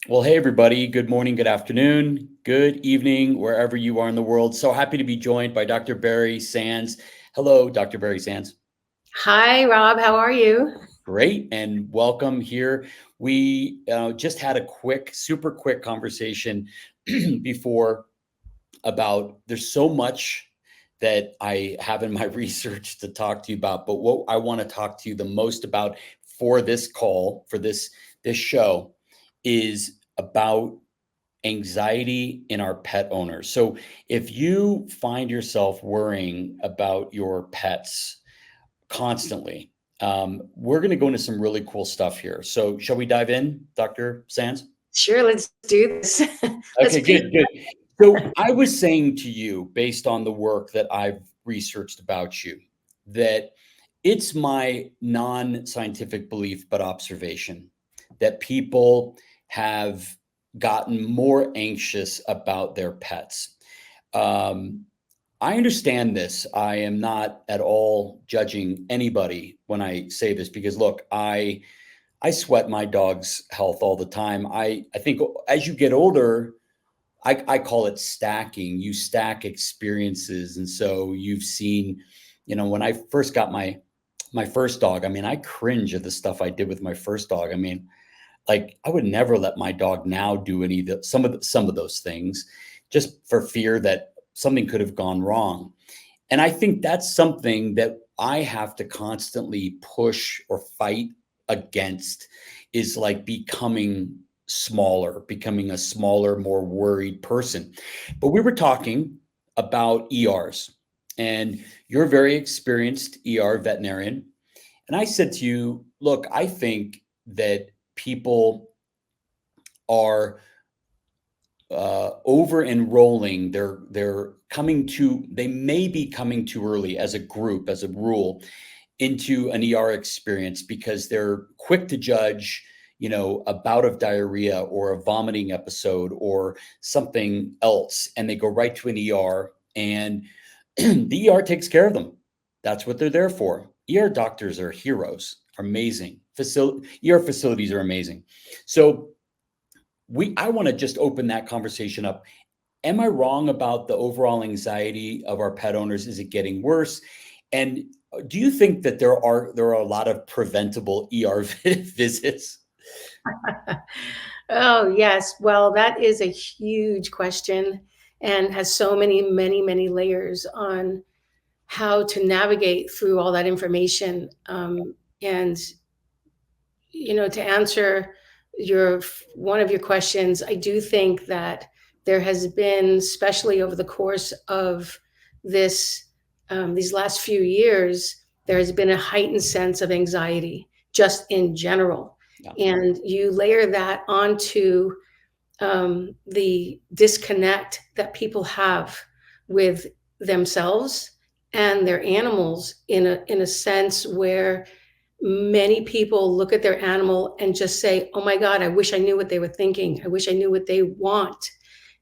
Well, hey, everybody. Good morning, good afternoon, good evening, wherever you are in the world. So happy to be joined by Dr. Barrie Sands. Hello, Dr. Barrie Sands. Hi, Rob. How are you? Great, and welcome here. We just had a super quick conversation before about there's so much that I have in my research to talk to you about, but what I want to talk to you the most about for this call, for this show, is about anxiety in our pet owners. So if you find yourself worrying about your pets constantly, we're going to go into some really cool stuff here. So shall we dive in, Dr. Sands? Sure, let's do this. Let's Okay, paint. good, good. So I was saying to you, based on the work that I've researched about you, that it's my non-scientific belief, but observation, that people have gotten more anxious about their pets. Um, I understand this. I am not at all judging anybody when I say this because look, I sweat my dog's health all the time. I think as you get older, I call it stacking. You stack experiences, and so you've seen, when I first got my first dog. I mean, I cringe at the stuff I did with my first dog. I mean, like I would never let my dog now do any of some of those things, just for fear that something could have gone wrong. And I think that's something that I have to constantly push or fight against is like becoming a smaller, more worried person. But we were talking about ERs, and you're a very experienced ER veterinarian. And I said to you, look, I think that people are over enrolling. They may be coming too early as a group, as a rule, into an ER experience because they're quick to judge, a bout of diarrhea or a vomiting episode or something else, and they go right to an ER, and the ER takes care of them. That's what they're there for. ER doctors are heroes, are amazing. ER facilities are amazing. So I want to just open that conversation up. Am I wrong about the overall anxiety of our pet owners? Is it getting worse? And do you think that there are a lot of preventable ER visits? Oh, yes. Well, that is a huge question and has so many layers on how to navigate through all that information. And to answer your one of your questions, I do think that there has been, especially over the course of this these last few years, there has been a heightened sense of anxiety just in general, Yeah. and you layer that onto the disconnect that people have with themselves and their animals in a sense where many people look at their animal and just say, "Oh my God, I wish I knew what they were thinking. I wish I knew what they want."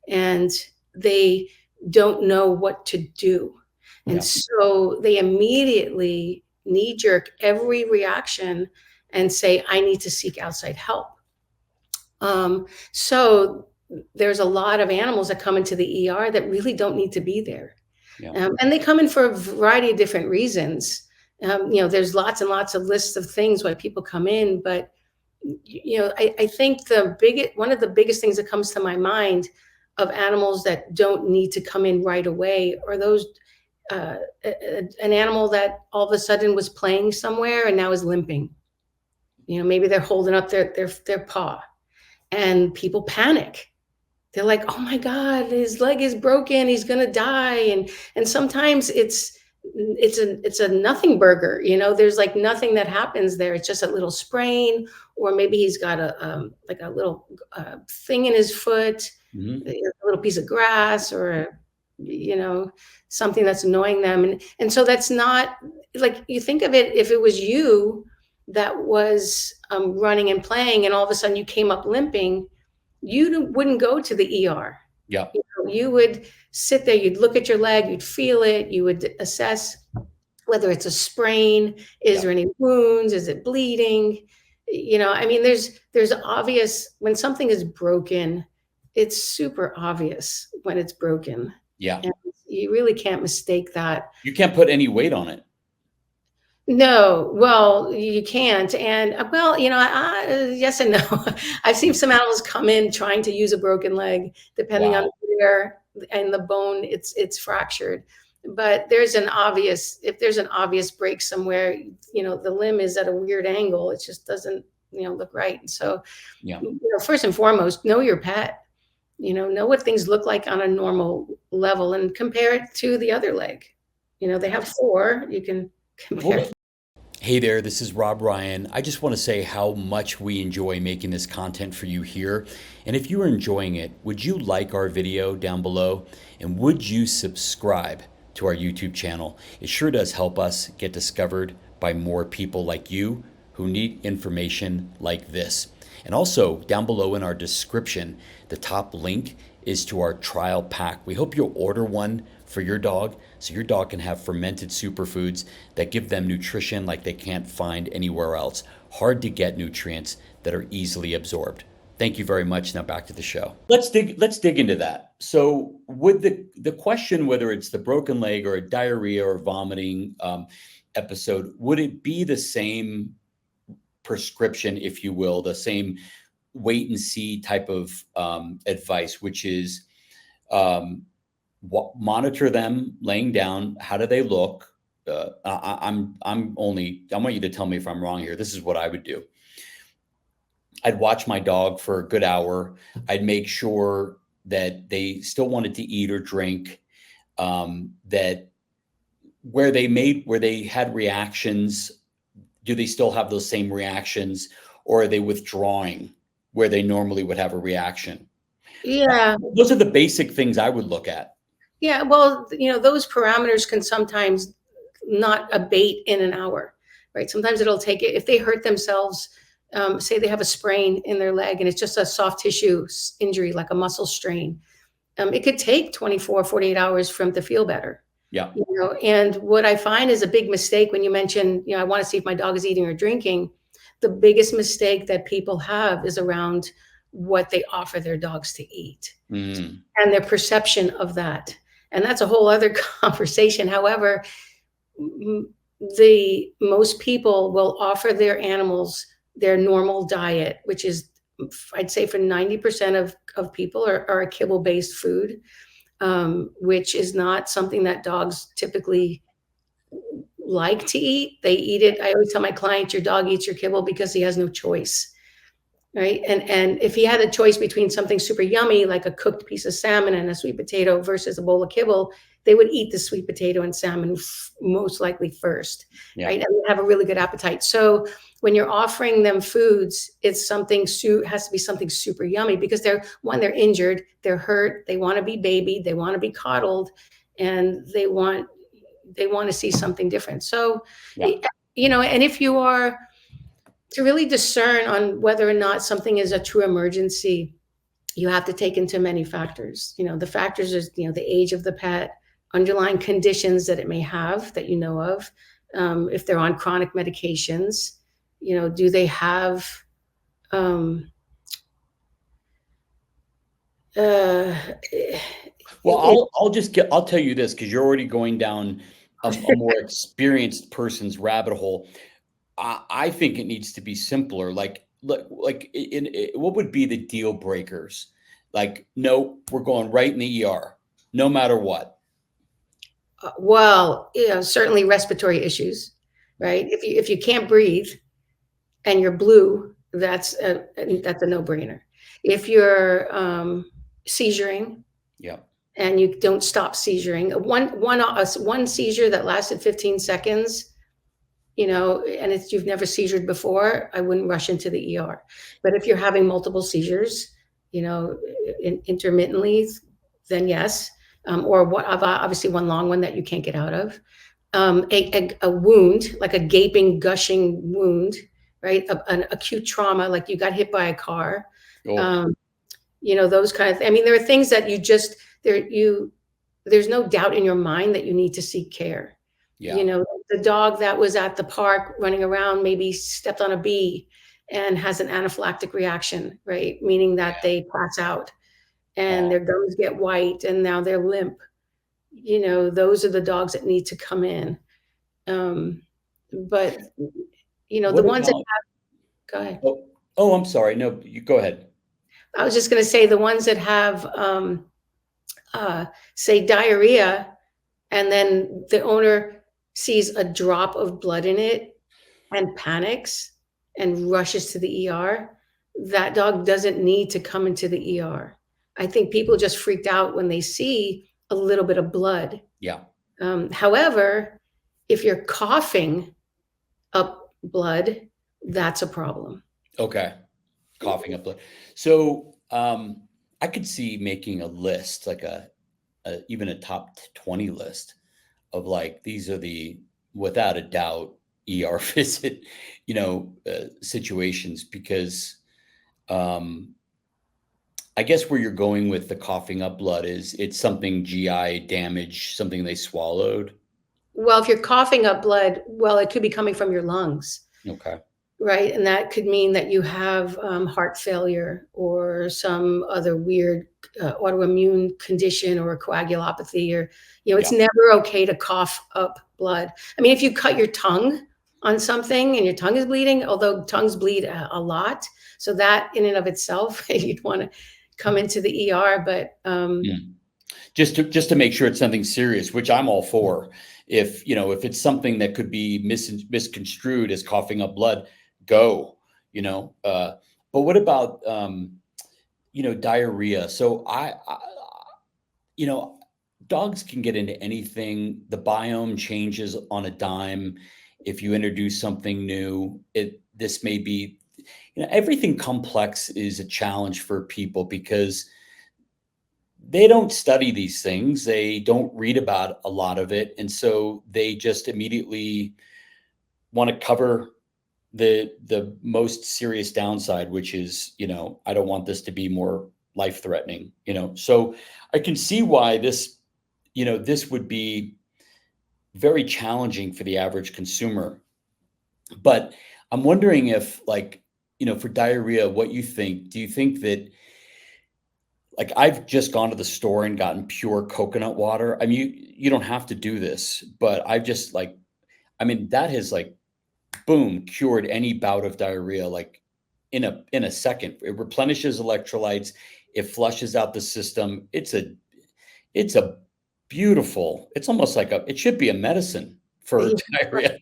And they don't know what to do. And Yeah. so they immediately knee jerk every reaction and say, "I need to seek outside help." So there's a lot of animals that come into the ER that really don't need to be there. Yeah. And they come in for a variety of different reasons. There's lots and lots of lists of things why people come in, but I think one of the biggest things that comes to my mind of animals that don't need to come in right away are those an animal that all of a sudden was playing somewhere and now is limping. Maybe they're holding up their paw, and people panic. They're like, "Oh my God, his leg is broken. He's gonna die." And sometimes it's a nothing burger. There's like nothing that happens there. It's just a little sprain, or maybe he's got like a little thing in his foot, Mhm. a little piece of grass, or you know something that's annoying them. And so that's not like, you think of it, if it was you that was running and playing, and all of a sudden you came up limping, you wouldn't go to the ER. Yeah. You would sit there, you'd look at your leg, you'd feel it, you would assess whether it's a sprain, is Yeah. there any wounds, is it bleeding? I mean, there's obvious when something is broken, it's super obvious when it's broken. Yeah. And you really can't mistake that. You can't put any weight on it. No, well, you can't. And well, yes and no. I've seen some animals come in trying to use a broken leg, depending on Wow. where and the bone it's fractured. But if there's an obvious break somewhere, the limb is at a weird angle, it just doesn't, look right. And so, Yeah. first and foremost, know your pet. Know what things look like on a normal level and compare it to the other leg. They have four, you can compare. Well, hey there, this is Rob Ryan. I just want to say how much we enjoy making this content for you here. And if you are enjoying it, would you like our video down below? And would you subscribe to our YouTube channel? It sure does help us get discovered by more people like you who need information like this. And also, down below in our description, the top link is to our trial pack. We hope you'll order one for your dog so your dog can have fermented superfoods that give them nutrition like they can't find anywhere else. Hard to get nutrients that are easily absorbed. Thank you very much. Now back to the show. Let's dig into that. So with the question whether it's the broken leg or a diarrhea or vomiting episode, would it be the same prescription, if you will, the same wait and see type of advice, which is monitor them laying down. How do they look? I want you to tell me if I'm wrong here. This is what I would do. I'd watch my dog for a good hour. I'd make sure that they still wanted to eat or drink, that where they had reactions, do they still have those same reactions, or are they withdrawing where they normally would have a reaction? Yeah. Those are the basic things I would look at. Yeah. Well, those parameters can sometimes not abate in an hour, right? Sometimes it'll take it. If they hurt themselves, say they have a sprain in their leg and it's just a soft tissue injury, like a muscle strain, it could take 24, 48 hours for them to feel better. Yeah. And what I find is a big mistake when you mention, I want to see if my dog is eating or drinking. The biggest mistake that people have is around what they offer their dogs to eat and their perception of that. And that's a whole other conversation. However, most people will offer their animals their normal diet, which is, I'd say for 90% of people are a kibble-based food, which is not something that dogs typically like to eat. They eat it. I always tell my clients, your dog eats your kibble because he has no choice, right? And if he had a choice between something super yummy, like a cooked piece of salmon and a sweet potato versus a bowl of kibble, they would eat the sweet potato and salmon most likely first, right? And have a really good appetite. So when you're offering them foods, it's something has to be something super yummy because they're injured, they're hurt, they want to be babied, they want to be coddled, and they want to see something different. So, and if you are to really discern on whether or not something is a true emergency, you have to take into many factors. The factors is, the age of the pet, underlying conditions that it may have that you know of, if they're on chronic medications, do they have well, I'll tell you this, because you're already going down a more experienced person's rabbit hole. I think it needs to be simpler. Like what would be the deal breakers? Like, no, we're going right in the ER, no matter what. Well, certainly respiratory issues, right? If you can't breathe and you're blue, that's a no-brainer. If you're seizuring, and you don't stop seizuring, one seizure that lasted 15 seconds, and you've never seizured before, I wouldn't rush into the ER. But if you're having multiple seizures, intermittently, then yes. Or obviously one long one that you can't get out of. A wound, like a gaping, gushing wound, right? An acute trauma, like you got hit by a car. Those kind of things. I mean, there are things that there's no doubt in your mind that you need to seek care. The dog that was at the park running around maybe stepped on a bee, and has an anaphylactic reaction, right? Meaning that they pass out and their gums get white and now they're limp. Those are the dogs that need to come in. But the What ones that about? go ahead. Oh, I'm sorry. No, you go ahead. I was just going to say the ones that have, say, diarrhea, and then the owner sees a drop of blood in it and panics and rushes to the ER. That dog doesn't need to come into the ER. I think people just freaked out when they see a little bit of blood. Yeah. However, if you're coughing up blood, that's a problem. Okay. Coughing up blood. So I could see making a list, like even a top 20 list of like, these are the, without a doubt, ER visit, situations, because I guess where you're going with the coughing up blood is it's something GI damage, something they swallowed. Well, if you're coughing up blood, well, it could be coming from your lungs. Okay. Right. And that could mean that you have heart failure or some other weird autoimmune condition or a coagulopathy, or, it's never okay to cough up blood. I mean, if you cut your tongue on something and your tongue is bleeding, although tongues bleed a lot, so that in and of itself, you'd want to come into the ER. But just to make sure it's something serious, which I'm all for. If it's something that could be misconstrued as coughing up blood, go. But what about diarrhea? So I dogs can get into anything. The biome changes on a dime. If you introduce something new, this may be, everything complex is a challenge for people because they don't study these things. They don't read about a lot of it. And so they just immediately want to cover the most serious downside, which is, I don't want this to be more life threatening, so I can see why this would be very challenging for the average consumer. But I'm wondering if, like, for diarrhea, what you think. Do you think that, like, I've just gone to the store and gotten pure coconut water. I mean, you don't have to do this, but I've just that has boom, cured any bout of diarrhea, like in a second. It replenishes electrolytes, it flushes out the system. It's a beautiful, it's almost like it should be a medicine for diarrhea.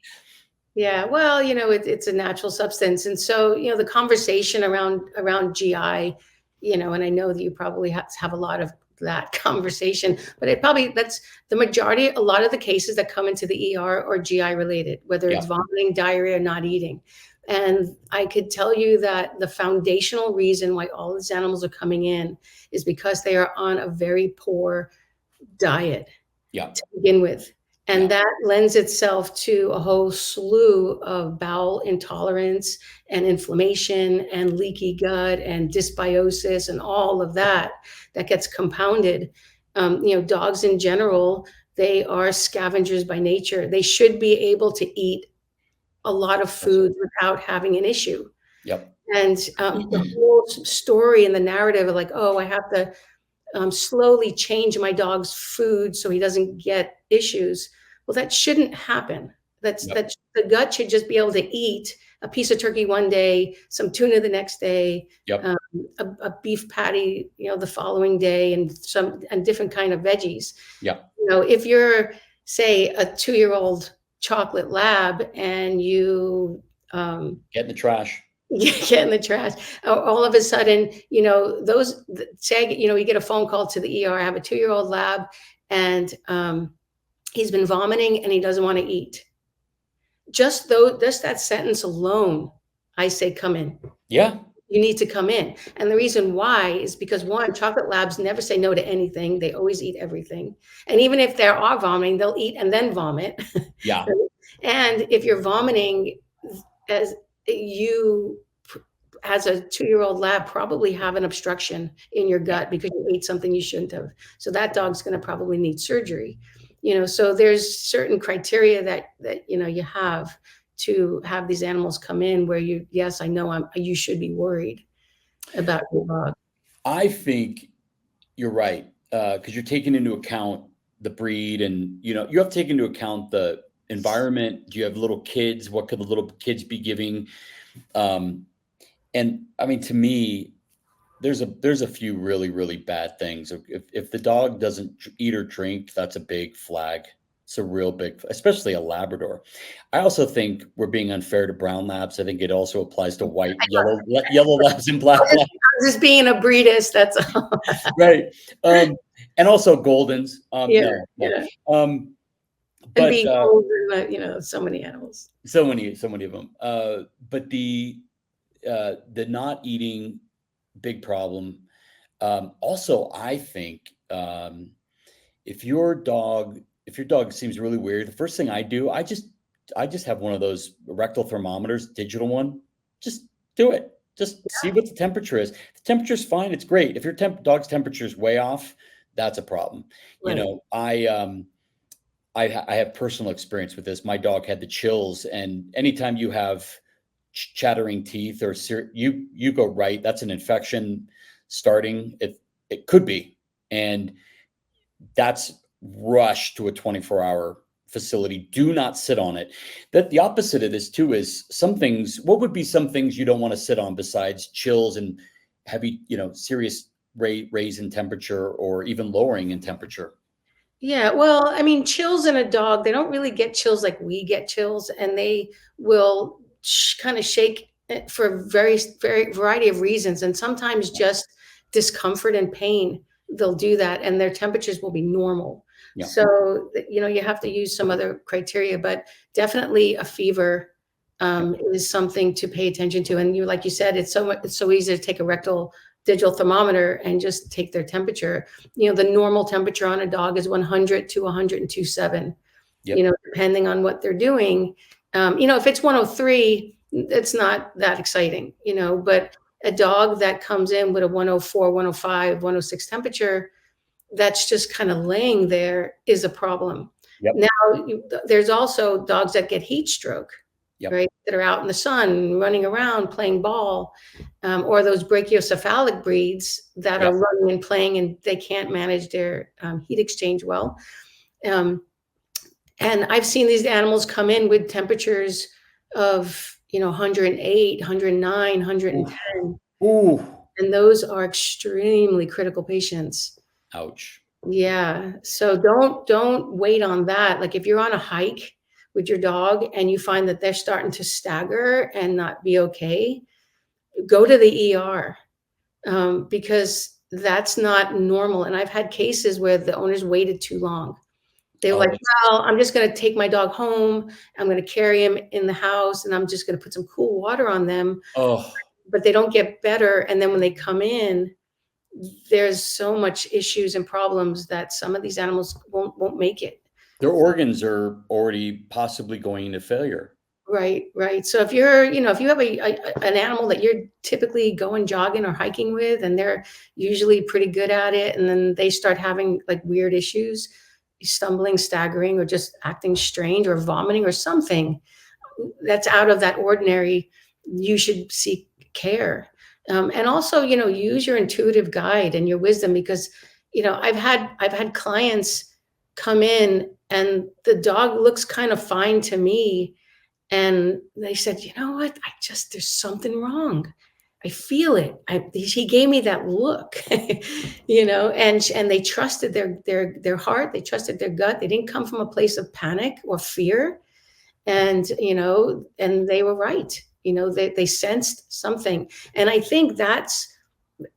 Yeah, well, it's a natural substance. And so, the conversation around GI, and I know that you probably have a lot of that conversation, but that's the majority. A lot of the cases that come into the ER are GI related, whether it's vomiting, diarrhea, or not eating. And I could tell you that the foundational reason why all these animals are coming in is because they are on a very poor diet to begin with. And that lends itself to a whole slew of bowel intolerance and inflammation and leaky gut and dysbiosis and all of that gets compounded. Dogs in general, they are scavengers by nature. They should be able to eat a lot of food without having an issue. Yep. And the whole story and the narrative of I have to slowly change my dog's food so he doesn't get issues. Well, that shouldn't happen. That the gut should just be able to eat a piece of turkey one day, some tuna the next day, a beef patty, the following day, and different kind of veggies. Yeah. If you're, say, a 2-year-old chocolate lab and you get in the trash. Get in the trash. All of a sudden, those say, you get a phone call to the ER. I have a 2-year-old lab and he's been vomiting and he doesn't want to eat. Just that sentence alone, I say, come in. Yeah. You need to come in. And the reason why is because, one, chocolate labs never say no to anything. They always eat everything. And even if they are vomiting, they'll eat and then vomit. Yeah. And if you're vomiting, as a 2-year-old lab probably have an obstruction in your gut because you ate something you shouldn't have. So that dog's going to probably need surgery. So there's certain criteria that you have to have these animals come in where yes, I know you should be worried about your dog. I think you're right, because you're taking into account the breed, and you have to take into account the environment. Do you have little kids? What could the little kids be giving? And I mean, to me, there's a few really, really bad things. If the dog doesn't eat or drink, that's a big flag. It's a real big, especially a Labrador. I also think we're being unfair to brown labs. I think it also applies to white, yellow labs, and black labs. Just being a breedist, that's all. Right. And also Goldens. Yeah, No. yeah. And But being old, so many animals. so many of them. But the not eating, big problem. Also, I think if your dog seems really weird, the first thing I do, I just have one of those rectal thermometers, digital one. Just do it. Just see what the temperature is. If the temperature's fine, it's great. If your dog's temperature is way off, that's a problem. Right. I have personal experience with this. My dog had the chills, and anytime you have chattering teeth or you go right, that's an infection starting. It could be, and that's rush to a 24-hour facility. Do not sit on it. That the opposite of this too is some things. What would be some things you don't want to sit on besides chills and heavy, serious raise in temperature or even lowering in temperature? Yeah, well, I mean, chills in a dog, they don't really get chills like we get chills, and they will kind of shake for a very, very variety of reasons, and sometimes just discomfort and pain. They'll do that, and their temperatures will be normal. Yeah. So, you have to use some other criteria, but definitely a fever is something to pay attention to. And like you said, it's so easy to take a rectal digital thermometer and just take their temperature. The normal temperature on a dog is 100 to 102.7, Yep. depending on what they're doing. If it's 103, it's not that exciting, but a dog that comes in with a 104, 105, 106 temperature, that's just kind of laying there is a problem. Yep. Now, there's also dogs that get heat stroke. Yep. Right, that are out in the sun, running around, playing ball, or those brachiocephalic breeds that Yep. are running and playing, and they can't manage their heat exchange well. And I've seen these animals come in with temperatures of 108, 109, 110. Ooh. And those are extremely critical patients. Ouch. Yeah. So don't wait on that. Like if you're on a hike with your dog and you find that they're starting to stagger and not be okay, go to the ER, because that's not normal. And I've had cases where the owners waited too long. They were like, well, I'm just going to take my dog home. I'm going to carry him in the house, and I'm just going to put some cool water on them. Oh. But they don't get better. And then when they come in, there's so much issues and problems that some of these animals won't make it. Their organs are already possibly going into failure. Right, right. So if you have an animal that you're typically going jogging or hiking with, and they're usually pretty good at it, and then they start having like weird issues, stumbling, staggering, or just acting strange or vomiting or something that's out of that ordinary, you should seek care. And also, use your intuitive guide and your wisdom, because, I've had clients come in and the dog looks kind of fine to me. And they said, you know what? There's something wrong. I feel it. He gave me that look, and they trusted their heart. They trusted their gut. They didn't come from a place of panic or fear. And, and they were right. They sensed something. And I think that's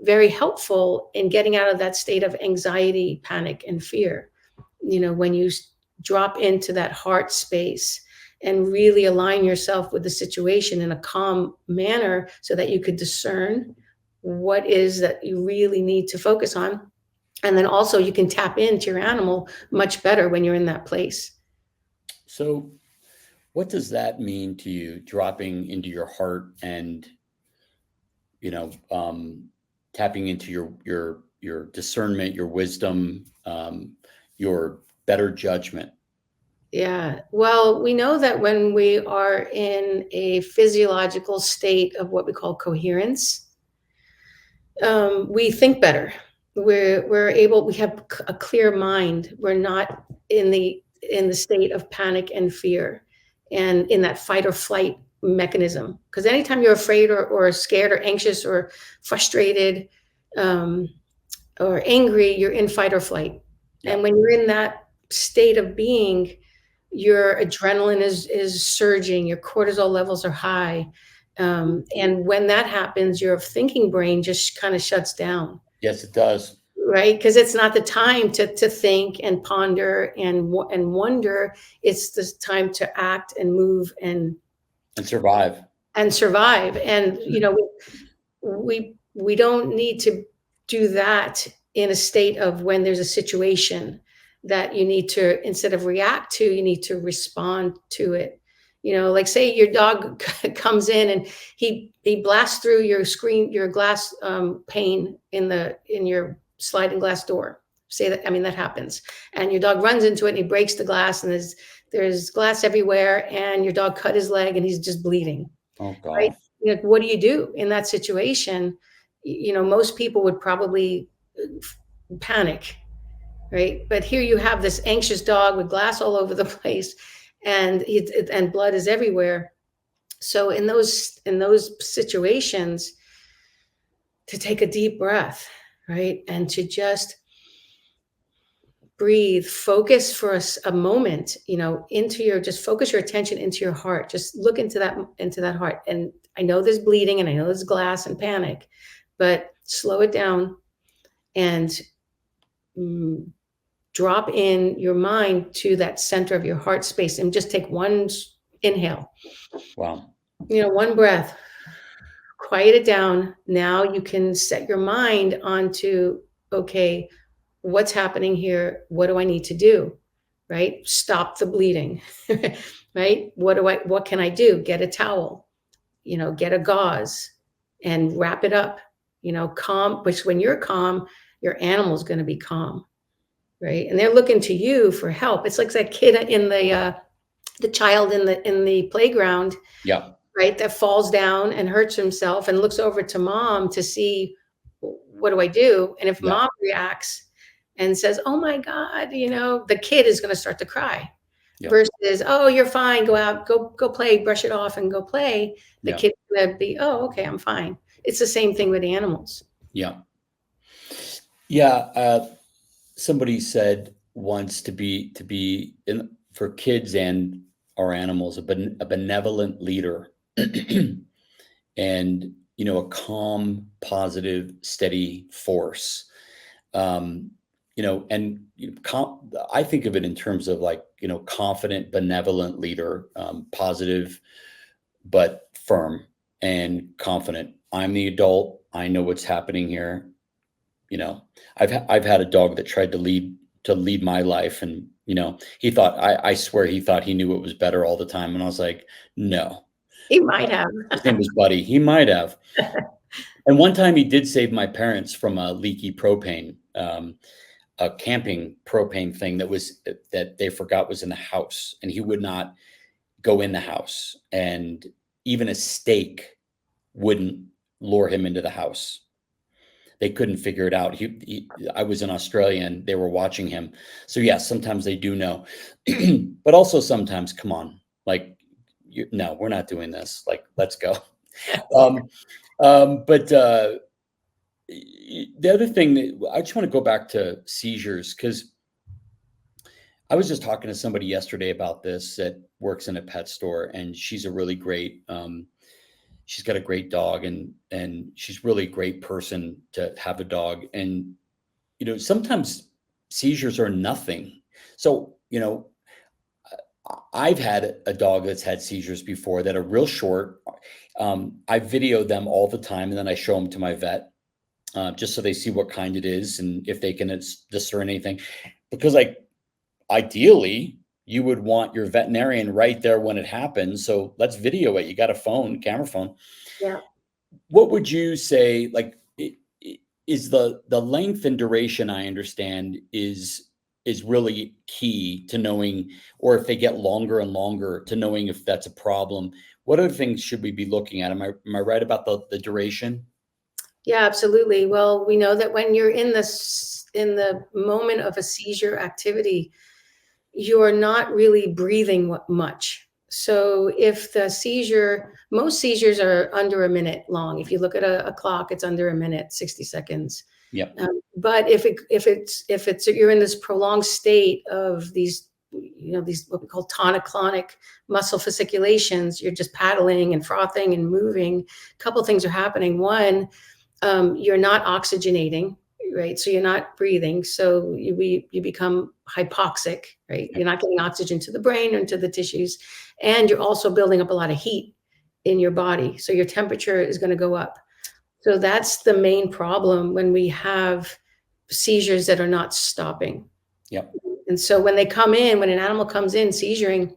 very helpful in getting out of that state of anxiety, panic, and fear. When you drop into that heart space and really align yourself with the situation in a calm manner so that you could discern what is that you really need to focus on. And then also you can tap into your animal much better when you're in that place. So what does that mean to you, dropping into your heart and, tapping into your discernment, your wisdom, your better judgment? Yeah. Well, we know that when we are in a physiological state of what we call coherence, we think better. We're able. We have a clear mind. We're not in the state of panic and fear, and in that fight or flight mechanism. Because anytime you're afraid or scared or anxious or frustrated, um, or angry, you're in fight or flight. Yeah. And when you're in that state of being, your adrenaline is surging, your cortisol levels are high. And when that happens, your thinking brain just kind of shuts down, Yes, it does. right? Because it's not the time to think and ponder and wonder. It's the time to act and move And survive. and survive. And we don't need to do that in a state of when there's a situation that you need to, instead of react to, you need to respond to it. Like say your dog comes in and he blasts through your screen, your glass pane in your sliding glass door. Say that, I mean, that happens, and your dog runs into it and he breaks the glass, and there's glass everywhere, and your dog cut his leg and he's just bleeding. Oh Right? God. What do you do in that situation? Most people would probably panic, right? But here you have this anxious dog with glass all over the place, and blood is everywhere. So in those situations, to take a deep breath, right, and to just breathe, focus for a moment, just focus your attention into your heart. Just look into that heart. And I know there's bleeding and I know there's glass and panic, but slow it down and drop in your mind to that center of your heart space and just take one inhale. Wow. One breath, quiet it down. Now you can set your mind onto, okay, what's happening here? What do I need to do? Right? Stop the bleeding. Right? What can I do? Get a towel, get a gauze and wrap it up, calm, which when you're calm, your animal's going to be calm. Right? And they're looking to you for help. It's like that kid in the child in the playground, Yeah. right? That falls down and hurts himself and looks over to mom to see, what do I do? And if Yeah. mom reacts and says, oh my God, the kid is going to start to cry. Yeah. Versus, oh, you're fine. Go out, go play, brush it off and go play. The Yeah. kid's going to be, oh, okay, I'm fine. It's the same thing with animals. Yeah. Yeah. Somebody said once to be for kids and our animals, a benevolent leader and, a calm, positive, steady force. And I think of it in terms of like, confident, benevolent leader, positive, but firm and confident. I'm the adult. I know what's happening here. I've had a dog that tried to lead my life, and he thought, I swear he thought he knew what was better all the time, and I was like, no. He might have. His name was Buddy. He might have. And one time he did save my parents from a leaky propane, a camping propane thing that they forgot was in the house, and he would not go in the house, and even a steak wouldn't lure him into the house. They couldn't figure it out. I was in Australia and they were watching him. So yes, sometimes they do know, but also sometimes, come on, like, no, we're not doing this. Like, let's go. But the other thing that I just want to go back to seizures, because I was just talking to somebody yesterday about this that works in a pet store, and she's a really great, she's got a great dog, and she's really a great person to have a dog. And, sometimes seizures are nothing. So, I've had a dog that's had seizures before that are real short. I video them all the time, and then I show them to my vet, just so they see what kind it is and if they can discern anything. Because, like, ideally, you would want your veterinarian right there when it happens. So let's video it. You got a phone, camera phone. Yeah. What would you say, like, is the length and duration, I understand, is is really key to knowing, or if they get longer and longer, to knowing if that's a problem. What other things should we be looking at? Am I right about the duration? Yeah, absolutely. Well, we know that when you're in the moment of a seizure activity, you're not really breathing much. So if the seizure, most seizures are under a minute long. If you look at a clock, it's under a minute, 60 seconds. Yep. But if it's you're in this prolonged state of these, these what we call tonic-clonic muscle fasciculations, you're just paddling and frothing and moving. A couple things are happening. One, you're not oxygenating, right? So you're not breathing. So you become hypoxic, right? You're not getting oxygen to the brain or into the tissues. And you're also building up a lot of heat in your body. So your temperature is going to go up. So that's the main problem when we have seizures that are not stopping. Yep. And so when they come in, when an animal comes in seizuring,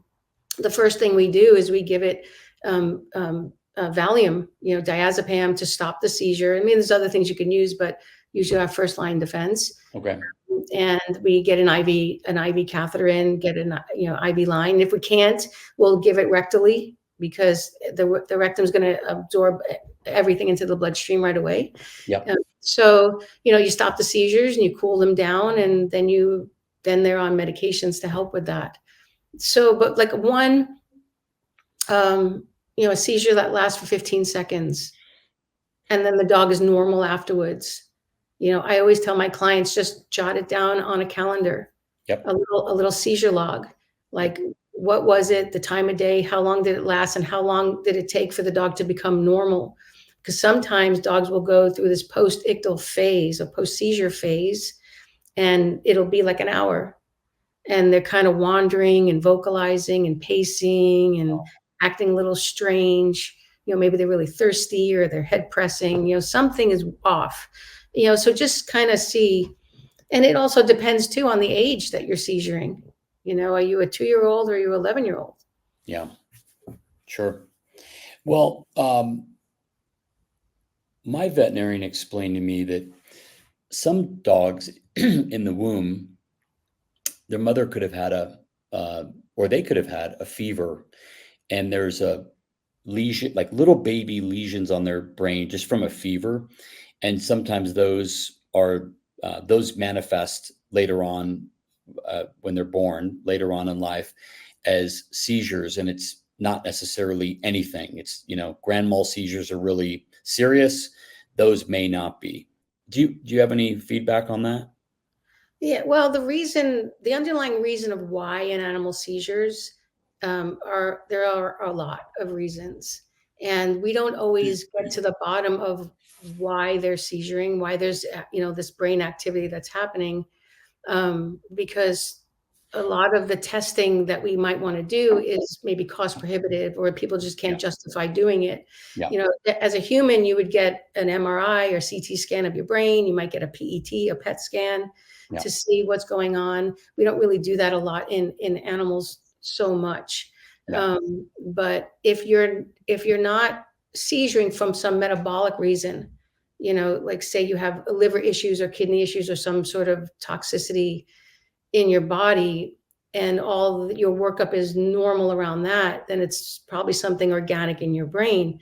the first thing we do is we give it Valium, diazepam to stop the seizure. I mean, there's other things you can use, but usually our first line defense. Okay. And we get an IV catheter in, get an IV line. If we can't, we'll give it rectally, because the rectum is going to absorb everything into the bloodstream right away. Yep. So you stop the seizures and you cool them down, and then they're on medications to help with that. So, but like a seizure that lasts for 15 seconds, and then the dog is normal afterwards. I always tell my clients, just jot it down on a calendar. Yep. A little seizure log, like what was it, the time of day, how long did it last, and how long did it take for the dog to become normal? Because sometimes dogs will go through this post-ictal phase, a post-seizure phase, and it'll be like an hour, and they're kind of wandering and vocalizing and pacing and acting a little strange. Maybe they're really thirsty, or their head pressing, something is off. So just kind of see. And it also depends too on the age that you're seizuring. Are you a 2-year-old or are you 11-year-old? Yeah, sure. Well, my veterinarian explained to me that some dogs in the womb, their mother could have had or they could have had a fever, and there's a lesion, like little baby lesions on their brain just from a fever. And sometimes those manifest later on, when they're born, later on in life, as seizures. And it's not necessarily anything. It's, grand mal seizures are really serious. Those may not be. Do you have any feedback on that? Yeah, well, the underlying reason of why an animal seizures, there are a lot of reasons, and we don't always get to the bottom of why they're seizuring, why there's this brain activity that's happening, because a lot of the testing that we might want to do is maybe cost prohibitive, or people just can't justify doing it. Yeah. As a human, you would get an MRI or CT scan of your brain. You might get a PET, a PET scan, to see what's going on. We don't really do that a lot in animals so much. But if you're not seizuring from some metabolic reason, like say you have liver issues or kidney issues or some sort of toxicity in your body, and all your workup is normal around that, then it's probably something organic in your brain.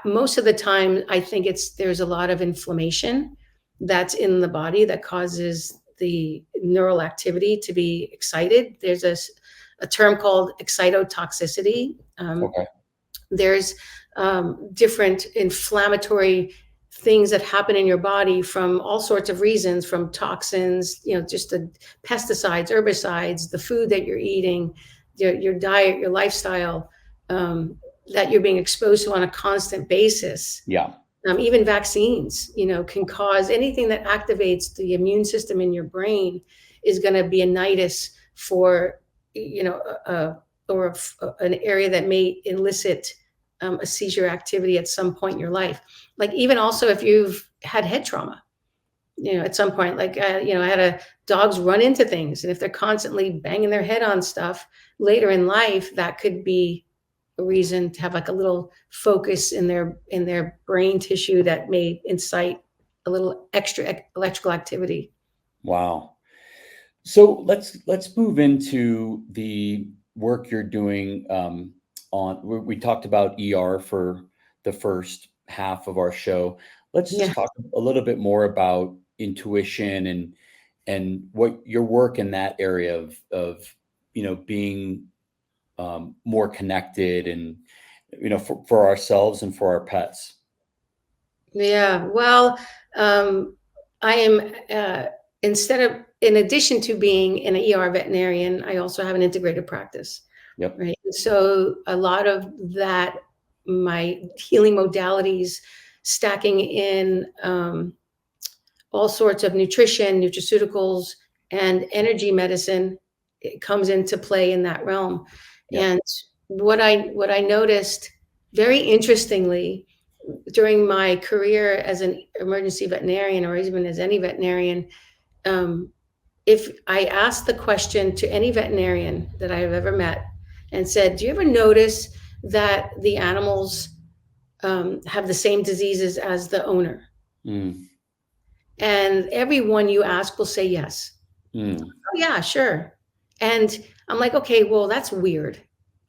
Most of the time, I think there's a lot of inflammation that's in the body that causes the neural activity to be excited. There's a term called excitotoxicity. There's different inflammatory things that happen in your body from all sorts of reasons, from toxins, just the pesticides, herbicides, the food that you're eating, your diet, your lifestyle, that you're being exposed to on a constant basis. Yeah. Even vaccines, can cause anything that activates the immune system in your brain is going to be a nidus for, or an area that may elicit a seizure activity at some point in your life. Like even also if you've had head trauma, at some point, like, I had dogs run into things, and if they're constantly banging their head on stuff later in life, that could be a reason to have like a little focus in their brain tissue that may incite a little extra electrical activity. Wow. So let's move into the work you're doing on. We talked about ER for the first half of our show. Let's Yeah. just talk a little bit more about intuition and what your work in that area of being more connected and for ourselves and for our pets. Yeah. Well, I am, instead of, in addition to being an ER veterinarian, I also have an integrated practice, Yep. right? So a lot of that, my healing modalities, stacking in all sorts of nutrition, nutraceuticals, and energy medicine, it comes into play in that realm. Yep. And what I noticed very interestingly during my career as an emergency veterinarian, or even as any veterinarian, um, if I asked the question to any veterinarian that I have ever met and said, "Do you ever notice that the animals have the same diseases as the owner?" Mm, And everyone you ask will say yes. mm, Oh, yeah, sure. And I'm like, okay, well, that's weird.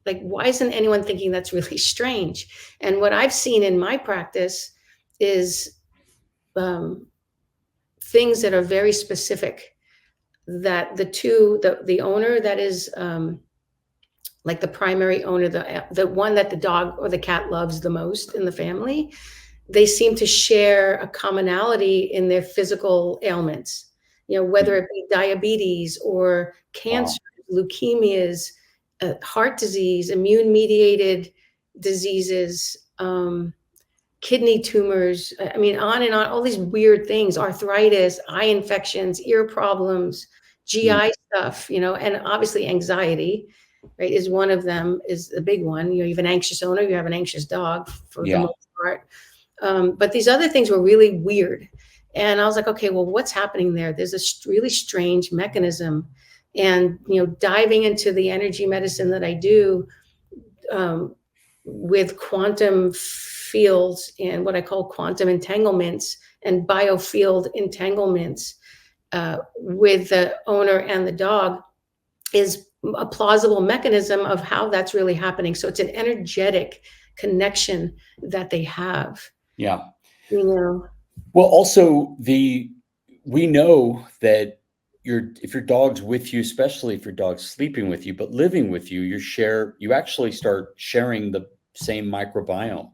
Like, why isn't anyone thinking that's really strange? And what I've seen in my practice is um, things that are very specific, that the owner that is, like the primary owner, the one that the dog or the cat loves the most in the family, they seem to share a commonality in their physical ailments, whether mm. it be diabetes or Wow. cancer, leukemias, heart disease, immune mediated diseases, kidney tumors. I mean, on and on, all these weird things, arthritis, eye infections, ear problems, Mm, GI stuff, and obviously anxiety, right, is one of them, is a big one. You have an anxious owner, you have an anxious dog for the yeah. most part. But these other things were really weird. And I was like, okay, well, what's happening there? There's a really strange mechanism. And, diving into the energy medicine that I do, um, with quantum fields and what I call quantum entanglements and biofield entanglements, with the owner and the dog, is a plausible mechanism of how that's really happening. So it's an energetic connection that they have. Yeah. You know, Well, also we know that if your dog's with you, especially if your dog's sleeping with you, but living with you, you actually start sharing the same microbiome.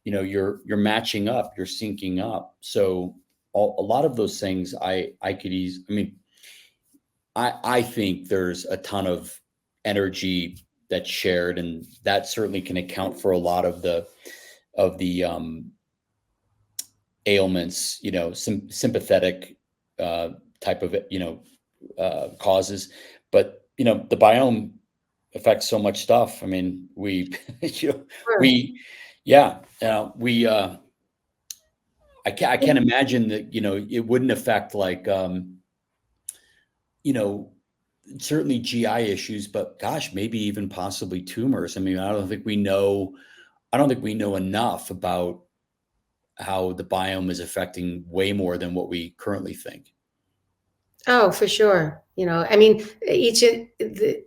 You're matching up, you're syncing up. So a lot of those things I could ease. I mean, I think there's a ton of energy that's shared, and that certainly can account for a lot of the ailments, sympathetic type of causes. But the biome affects so much stuff. I mean, we you know, sure. we yeah we I can't imagine that it wouldn't affect like you know certainly GI issues, but gosh, maybe even possibly tumors. I mean, I don't think we know enough about how the biome is affecting way more than what we currently think. Oh, for sure. I mean, each of the,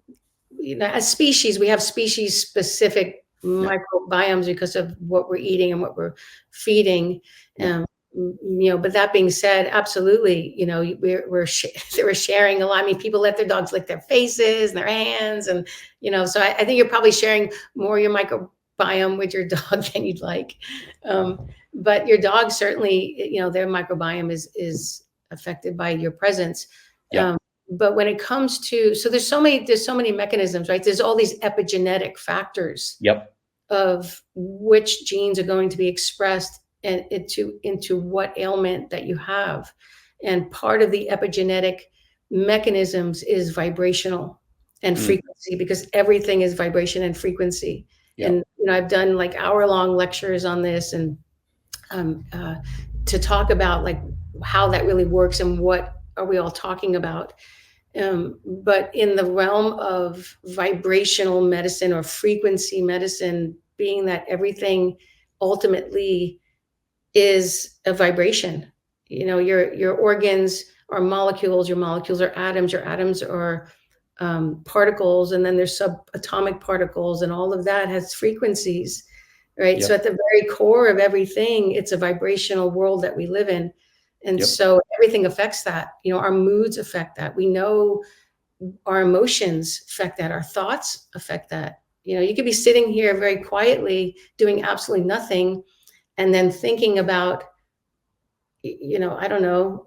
as species, we have species specific Yeah. microbiomes because of what we're eating and what we're feeding. Yeah. But that being said, absolutely, we're sharing a lot. I mean, people let their dogs lick their faces and their hands, and so I think you're probably sharing more of your microbiome with your dog than you'd like. But your dog certainly, their microbiome is affected by your presence. Yep. But when it comes to, so there's so many mechanisms, right? There's all these epigenetic factors Yep. of which genes are going to be expressed and into what ailment that you have. And part of the epigenetic mechanisms is vibrational and Mm, frequency, because everything is vibration and frequency. And yep. I've done like hour-long lectures on this, and to talk about like how that really works and what are we all talking about. But in the realm of vibrational medicine or frequency medicine, being that everything ultimately is a vibration, your organs are molecules, your molecules are atoms, your atoms are particles, and then there's subatomic particles, and all of that has frequencies, right? Yep. So at the very core of everything, it's a vibrational world that we live in. And Yep. so everything affects that. Our moods affect that. We know our emotions affect that. Our thoughts affect that. You could be sitting here very quietly doing absolutely nothing and then thinking about, I don't know,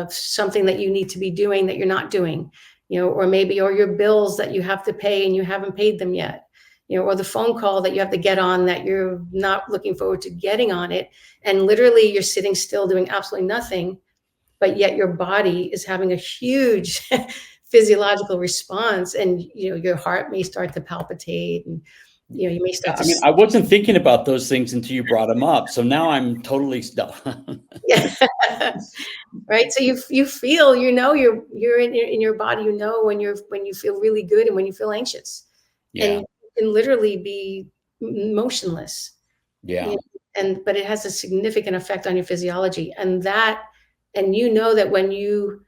something that you need to be doing that you're not doing, or your bills that you have to pay and you haven't paid them yet, or the phone call that you have to get on that you're not looking forward to getting on it. And literally you're sitting still doing absolutely nothing, but yet your body is having a huge physiological response, and your heart may start to palpitate, and you may start to. I wasn't thinking about those things until you brought them up. So now I'm totally stuck. Yeah. Right. So you feel, you're in your body, when you feel really good and when you feel anxious. Yeah. And you can literally be motionless. Yeah. But it has a significant effect on your physiology. And that when you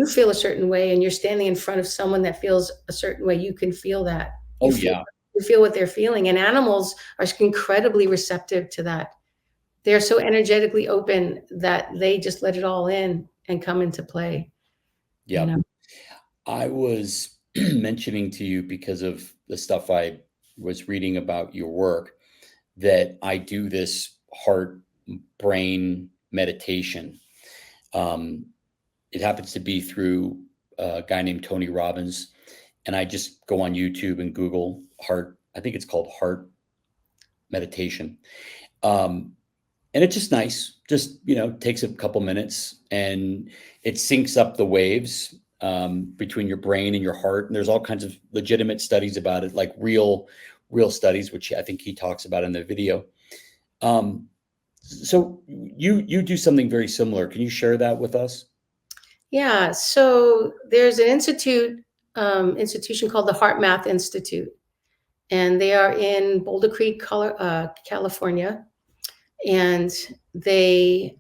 feel a certain way and you're standing in front of someone that feels a certain way, you can feel that. Oh, yeah. You feel what they're feeling. And animals are incredibly receptive to that. They're so energetically open that they just let it all in and come into play. Yeah. I was mentioning to you, because of the stuff I was reading about your work, that I do this heart brain meditation. It happens to be through a guy named Tony Robbins. And I just go on YouTube and Google heart. I think it's called heart meditation. And it's just nice. Just, takes a couple minutes, and it syncs up the waves between your brain and your heart. And there's all kinds of legitimate studies about it, like real studies, which I think he talks about in the video. So you do something very similar. Can you share that with us? Yeah. So there's an institution called the Heart Math Institute, and they are in Boulder Creek, California. And they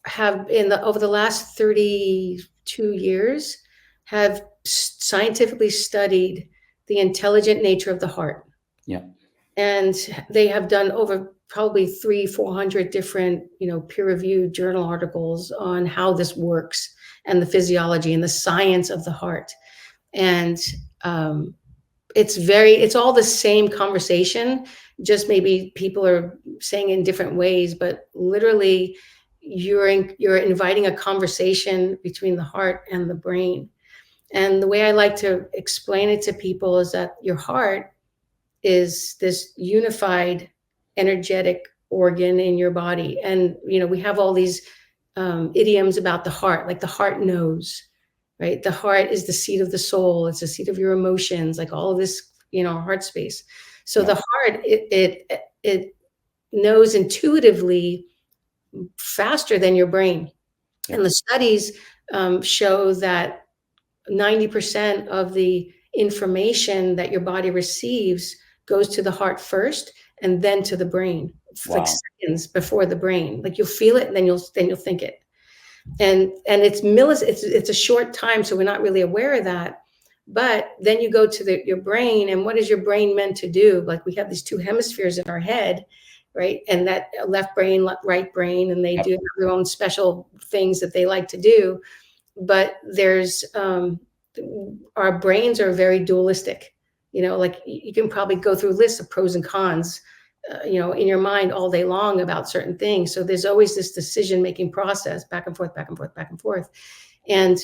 have, over the last 32 years, have scientifically studied the intelligent nature of the heart. Yeah. And they have done over probably 300-400 different, peer-reviewed journal articles on how this works and the physiology and the science of the heart. And it's all the same conversation, just maybe people are saying in different ways, but literally you're inviting a conversation between the heart and the brain. And the way I like to explain it to people is that your heart is this unified energetic organ in your body. And, we have all these idioms about the heart, like the heart knows, right? The heart is the seat of the soul. It's the seat of your emotions, like all of this, heart space. So the heart, it knows intuitively faster than your brain. Yeah. And the studies show that 90% of the information that your body receives goes to the heart first and then to the brain. Wow. Like seconds before the brain. Like you'll feel it and then you'll think it. And it's a short time, so we're not really aware of that. But then you go to your brain, and what is your brain meant to do? Like we have these two hemispheres in our head, right? And that left brain, right brain, and they do have their own special things that they like to do. But there's our brains are very dualistic. Like you can probably go through lists of pros and cons, in your mind all day long about certain things. So there's always this decision-making process, back and forth, back and forth, back and forth. And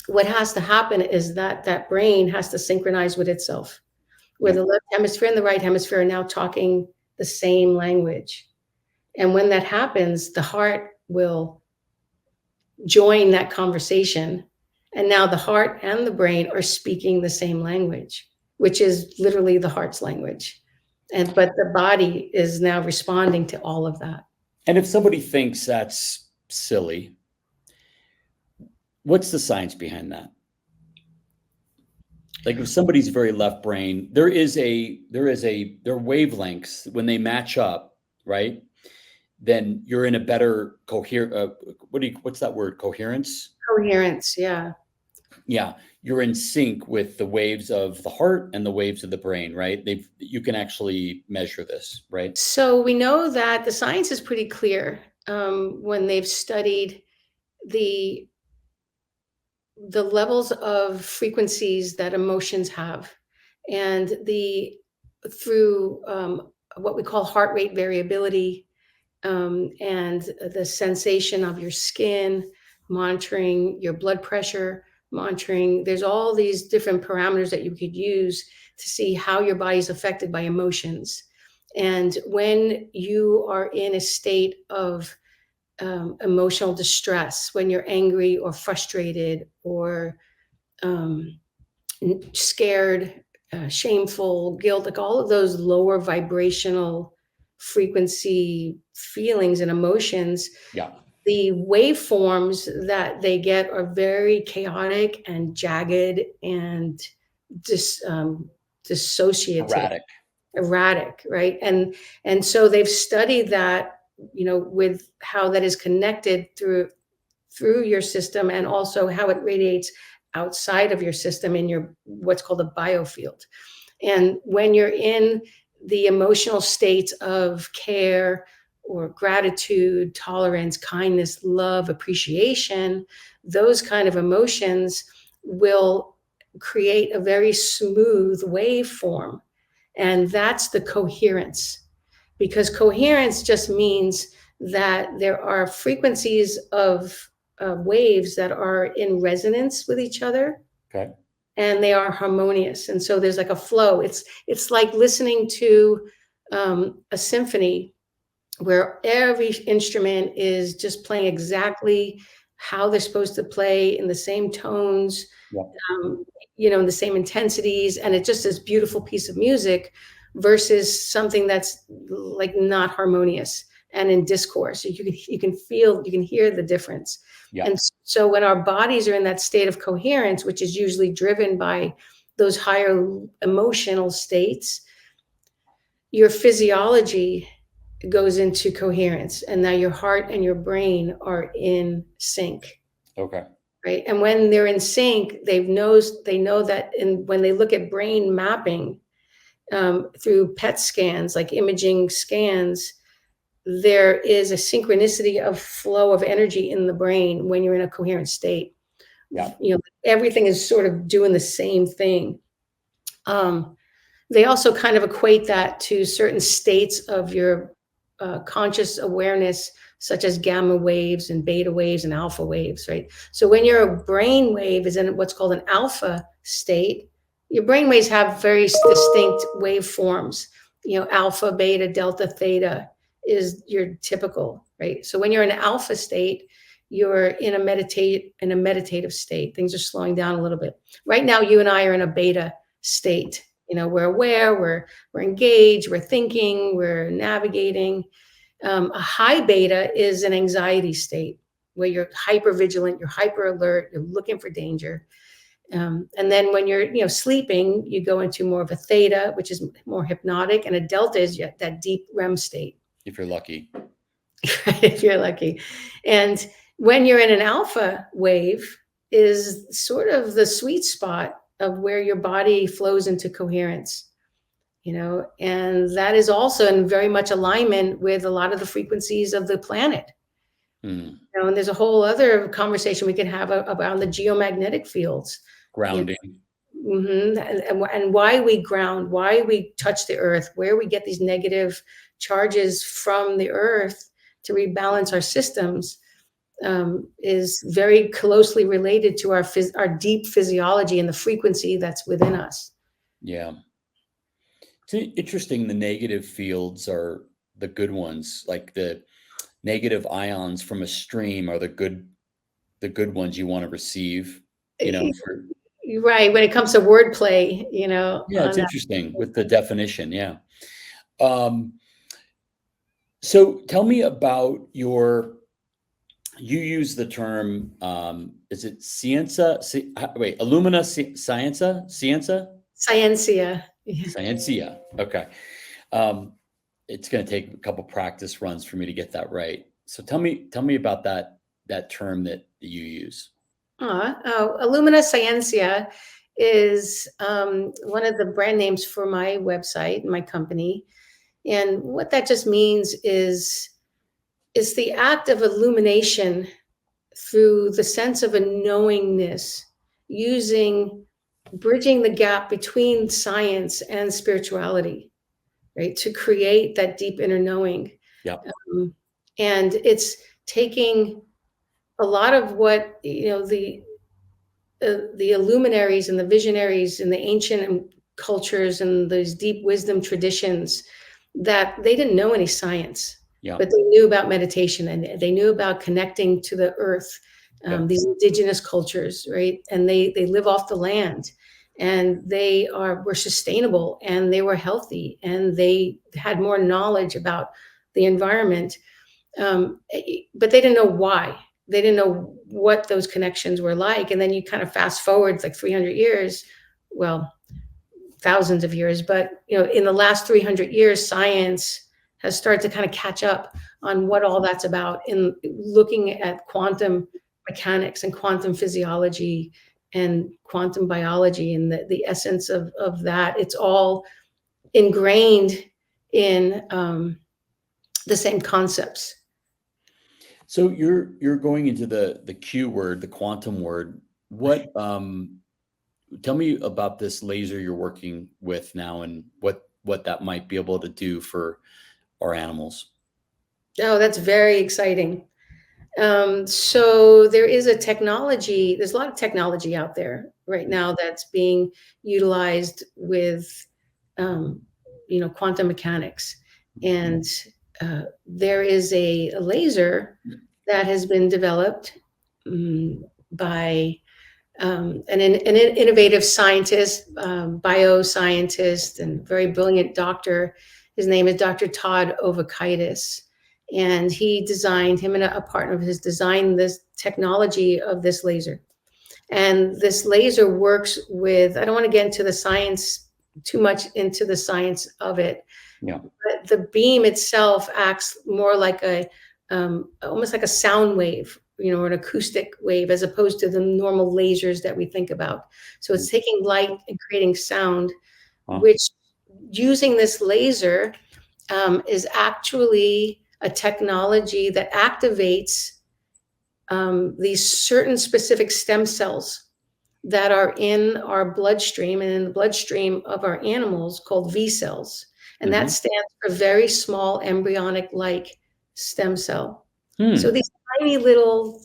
what has to happen is that brain has to synchronize with itself, where the left hemisphere and the right hemisphere are now talking the same language. And when that happens, the heart will join that conversation. And now the heart and the brain are speaking the same language, which is literally the heart's language. But the body is now responding to all of that. And if somebody thinks that's silly, what's the science behind that? Like if somebody's very left brain, there are wavelengths when they match up, right? then you're in a better what's that word? Coherence? Coherence, yeah. Yeah, you're in sync with the waves of the heart and the waves of the brain, right? You can actually measure this, right? So we know that the science is pretty clear when they've studied the the levels of frequencies that emotions have, and the through what we call heart rate variability, and the sensation of your skin, monitoring your blood pressure, monitoring. There's all these different parameters that you could use to see how your body is affected by emotions. And when you are in a state of emotional distress, when you're angry or frustrated or um, scared, shameful, guilt, like all of those lower vibrational frequency feelings and emotions, Yeah. the waveforms that they get are very chaotic and jagged and dissociative, erratic, right? And so they've studied that, with how that is connected through your system, and also how it radiates outside of your system in your what's called a biofield. And when you're in the emotional states of care or gratitude, tolerance, kindness, love, appreciation, those kind of emotions will create a very smooth waveform. And that's the coherence, because coherence just means that there are frequencies of waves that are in resonance with each other. Okay. And they are harmonious, and so there's like a flow. It's like listening to a symphony where every instrument is just playing exactly how they're supposed to play, in the same tones, Yeah. In the same intensities, and it's just this beautiful piece of music, versus something that's like not harmonious and in discourse. You can hear the difference. Yeah. And so when our bodies are in that state of coherence, which is usually driven by those higher emotional states, your physiology goes into coherence, and now your heart and your brain are in sync. Okay. Right. And when they're in sync, they know that when they look at brain mapping through PET scans, like imaging scans, there is a synchronicity of flow of energy in the brain when you're in a coherent state. Yeah. Everything is sort of doing the same thing. They also kind of equate that to certain states of your conscious awareness, such as gamma waves and beta waves and alpha waves, right? So when your brain wave is in what's called an alpha state, your brain waves have very distinct waveforms. Alpha, beta, delta, theta is your typical, right? So when you're in an alpha state, you're in a meditative state. Things are slowing down a little bit. Right now, you and I are in a beta state. We're aware, we're engaged, we're thinking, we're navigating. A high beta is an anxiety state where you're hyper vigilant, you're hyper alert, you're looking for danger. And then when you're sleeping, you go into more of a theta, which is more hypnotic, and a delta is that deep REM state. If you're lucky. If you're lucky. And when you're in an alpha wave is sort of the sweet spot of where your body flows into coherence. And that is also in very much alignment with a lot of the frequencies of the planet. And there's a whole other conversation we can have about the geomagnetic fields. Grounding. And why we ground, why we touch the earth, where we get these negative charges from the earth to rebalance our systems, is very closely related to our deep physiology and the frequency that's within us. Yeah. It's interesting. The negative fields are the good ones. Like the negative ions from a stream are the good ones you want to receive, Right. When it comes to wordplay, Yeah, it's interesting with the definition. Yeah. So tell me about you use the term, is it scienza? Illumina scienza? Scienza? Scientia. Scientia. Okay. it's going to take a couple practice runs for me to get that right. So tell me about that term that you use. Illumina Scientia is one of the brand names for my website, my company. And what that just means is it's the act of illumination through the sense of a knowingness, bridging the gap between science and spirituality, right? To create that deep inner knowing. Yeah. And it's taking a lot of what, the illuminaries and the visionaries in the ancient cultures and those deep wisdom traditions, that they didn't know any science, but they knew about meditation and they knew about connecting to the earth, these indigenous cultures, right? And they live off the land, and they were sustainable, and they were healthy, and they had more knowledge about the environment. But they didn't know why. They didn't know what those connections were like. And then you kind of fast forward like 300 years, well, thousands of years, but in the last 300 years, science has started to kind of catch up on what all that's about, in looking at quantum mechanics and quantum physiology and quantum biology and the essence of that. It's all ingrained in the same concepts. So you're going into the Q word, the quantum word. What tell me about this laser you're working with now, and what that might be able to do for our animals. Oh, that's very exciting. So there is there's a lot of technology out there right now that's being utilized with, quantum mechanics. And there is a laser that has been developed by an innovative scientist, bioscientist, and very brilliant doctor. His name is Dr. Todd Ovakaitis. And him and a partner of his designed this technology of this laser. And this laser works with, I don't want to get into the science, too much into the science of it. Yeah. But the beam itself acts more like almost like a sound wave, or an acoustic wave, as opposed to the normal lasers that we think about. So it's taking light and creating sound, which, using this laser, is actually a technology that activates these certain specific stem cells that are in our bloodstream and in the bloodstream of our animals, called V cells. And that stands for very small embryonic-like stem cell. So these tiny little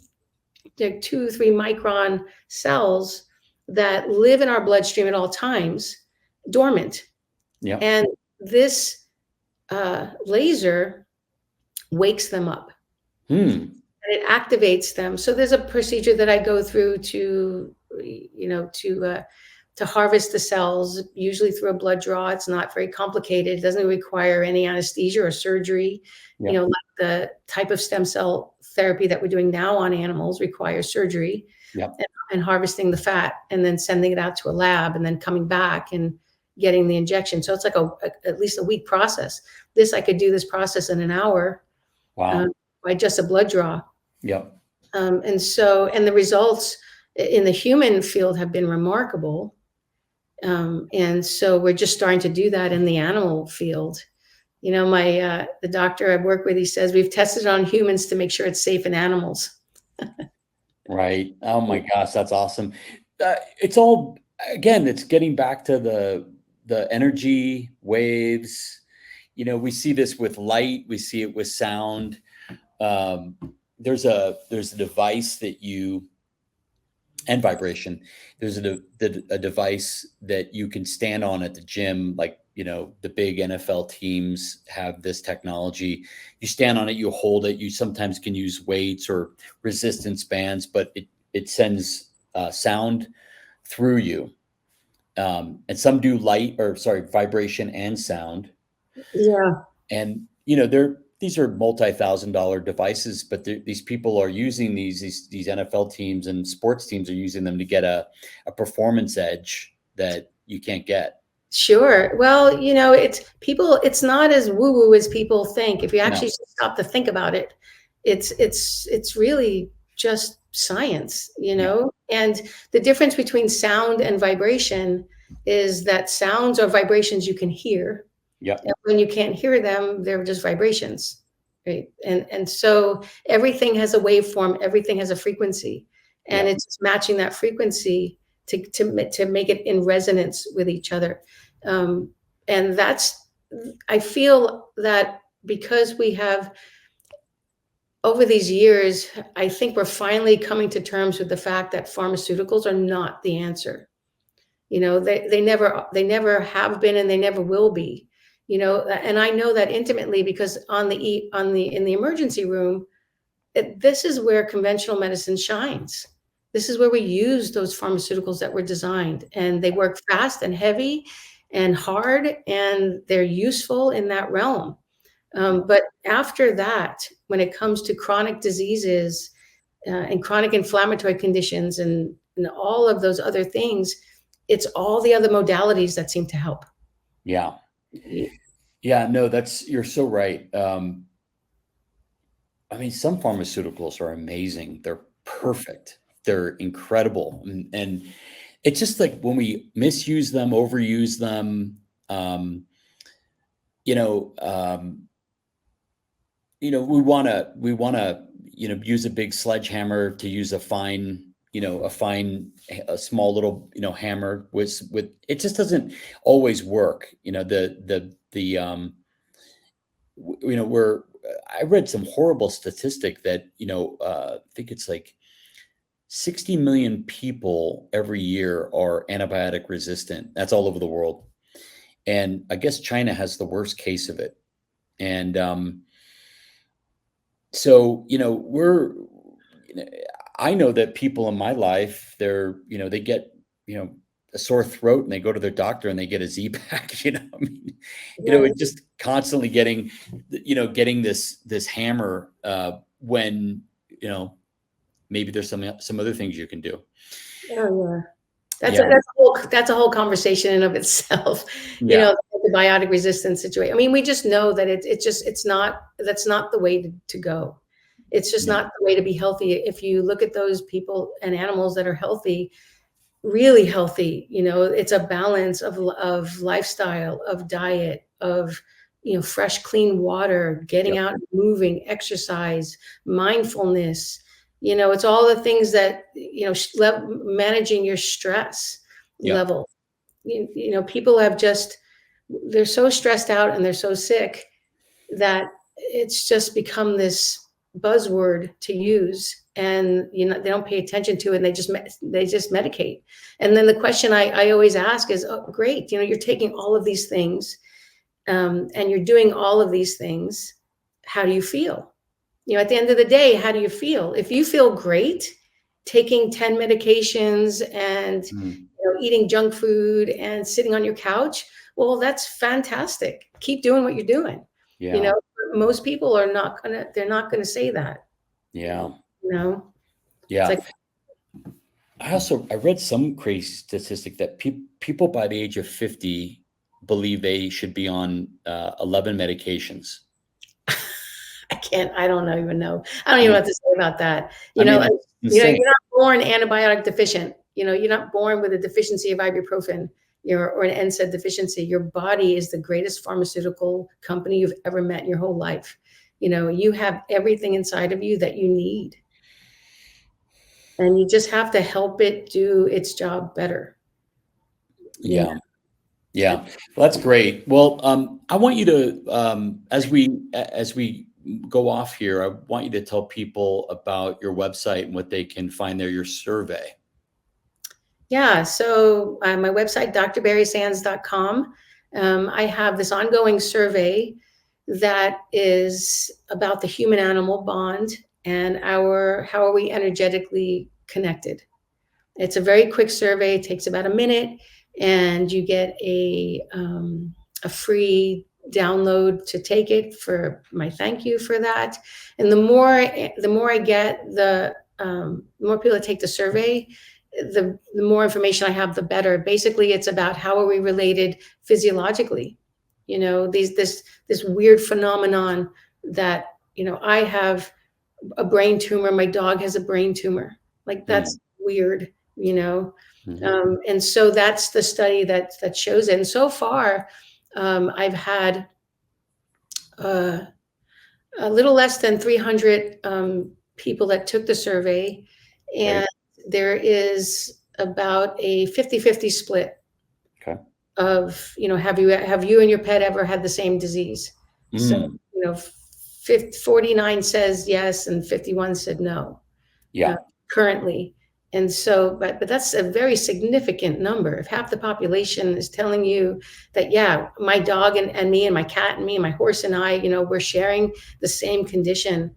2-3 micron cells that live in our bloodstream at all times, dormant. Yeah. And this laser wakes them up. And it activates them. So there's a procedure that I go through to harvest the cells, usually through a blood draw. It's not very complicated. It doesn't require any anesthesia or surgery. Like the type of stem cell therapy that we're doing now on animals requires surgery, and harvesting the fat, and then sending it out to a lab, and then coming back and getting the injection. So it's like at least a week process. I could do this process in an hour. Wow. By just a blood draw. Yep. And the results in the human field have been remarkable. And so we're just starting to do that in the animal field. The doctor I work with, he says, we've tested it on humans to make sure it's safe in animals. Right. Oh my gosh, that's awesome. It's all, again, it's getting back to the energy waves. We see this with light, we see it with sound. There's a device and vibration. There's a device that you can stand on at the gym, like, the big NFL teams have this technology. You stand on it, you hold it. You sometimes can use weights or resistance bands, but it sends sound through you. And some do vibration and sound. Yeah. And, these are multi-$1,000 devices, but these people are using these NFL teams and sports teams are using them to get a performance edge that you can't get. Sure. Well, it's not as woo-woo as people think. If you No. actually stop to think about it, it's really just science, Yeah. And the difference between sound and vibration is that sounds are vibrations you can hear. Yep. And when you can't hear them, they're just vibrations, right? And so everything has a waveform, everything has a frequency, and Yep. it's just matching that frequency to make it in resonance with each other. Um, and I feel that because we have over these years, I think we're finally coming to terms with the fact that pharmaceuticals are not the answer. They never have been and they never will be. And I know that intimately because in the emergency room, this is where conventional medicine shines. This is where we use those pharmaceuticals that were designed, and they work fast and heavy and hard, and they're useful in that realm. But after that, when it comes to chronic diseases and chronic inflammatory conditions and all of those other things, it's all the other modalities that seem to help. Yeah. Yeah. No, you're so right. I mean, some pharmaceuticals are amazing. They're perfect. They're incredible. And it's just like when we misuse them, overuse them, um, you know, um, we want to, use a big sledgehammer to use a small little, hammer with, it just doesn't always work. I read some horrible statistic that, I think it's like 60 million people every year are antibiotic resistant. That's all over the world. And I guess China has the worst case of it. And so, I know that people in my life, they get, a sore throat and they go to their doctor and they get a Z-Pack, I mean, Right. it's just constantly getting this hammer, when, maybe there's some other things you can do. Oh, yeah. That's a Yeah. whole conversation in of itself. Yeah. The biotic resistance situation. I mean, we just know that it's not that's not the way to go. It's just No. not the way to be healthy. If you look at those people and animals that are healthy, really healthy, it's a balance of lifestyle, of diet, of fresh, clean water, getting Yep. out and moving, exercise, mindfulness. It's all the things that managing your stress Yep. level. People they're so stressed out and they're so sick that it's just become this buzzword to use, and they don't pay attention to it, and they just medicate. And then the question I always ask is, oh great, you're taking all of these things, and you're doing all of these things, how do you feel? At the end of the day, how do you feel? If you feel great taking 10 medications and Mm. eating junk food and sitting on your couch, well, that's fantastic. Keep doing what you're doing. Yeah. Most people they're not gonna say that. Yeah. You know, it's Yeah. like, I read some crazy statistic that people by the age of 50 believe they should be on 11 medications. I don't even know. I don't even Yeah. know what to say about that. I mean, it's insane. You're not born antibiotic deficient. You're not born with a deficiency of ibuprofen, or an NSAID deficiency. Your body is the greatest pharmaceutical company you've ever met in your whole life. You have everything inside of you that you need, and you just have to help it do its job better. You know? Yeah. Yeah. Well, that's great. Well, I want you to, as we go off here, I want you to tell people about your website and what they can find there, your survey. Yeah, so my website, drbarriesands.com. I have this ongoing survey that is about the human animal bond and how are we energetically connected. It's a very quick survey, it takes about a minute, and you get a free download to take it for my thank you for that. And the more I get, the more people that take the survey, the more information I have, the better. Basically, it's about how are we related physiologically. You know, this weird phenomenon that, you know, I have a brain tumor, my dog has a brain tumor. Like, that's weird, you know. And so that's the study that shows it. And so far, I've had a little less than 300 people that took the survey, and there is about a 50-50 split. Okay. Of, you know, have you and your pet ever had the same disease? So, you know, 49 says yes and 51 said no. Yeah. Currently. And so, but that's a very significant number. If half the population is telling you that, yeah, my dog and me and my cat and me and my horse and I, you know, we're sharing the same condition,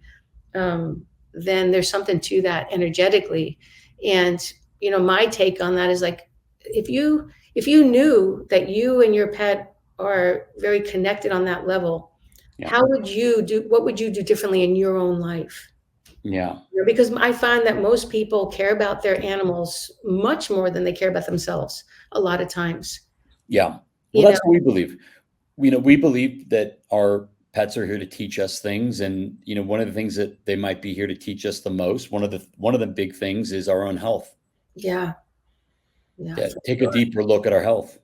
then there's something to that energetically. And, you know, my take on that is like, if you knew that you and your pet are very connected on that level, what would you do differently in your own life? Yeah. Because I find that most people care about their animals much more than they care about themselves a lot of times. Yeah. Well, that's what we believe. You know, we believe that our pets are here to teach us things. And, you know, one of the things that they might be here to teach us the most, one of the big things is our own health. Yeah. Yeah. Take a deeper look at our health.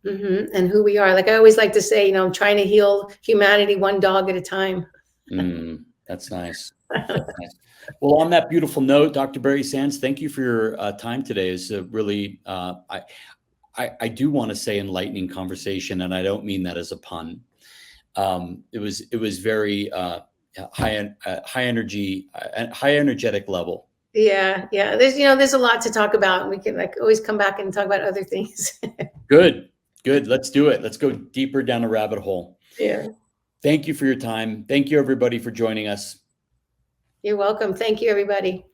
And who we are. Like I always like to say, you know, I'm trying to heal humanity one dog at a time. That's nice. That's nice. Well, on that beautiful note, Dr. Barrie Sands, thank you for your time today. It's a really, I do want to say enlightening conversation, and I don't mean that as a pun. It was very high energy, high energetic level. Yeah. There's a lot to talk about, and we can like always come back and talk about other things. Good. Let's do it. Let's go deeper down a rabbit hole. Yeah. Thank you for your time. Thank you, everybody, for joining us. You're welcome. Thank you, everybody.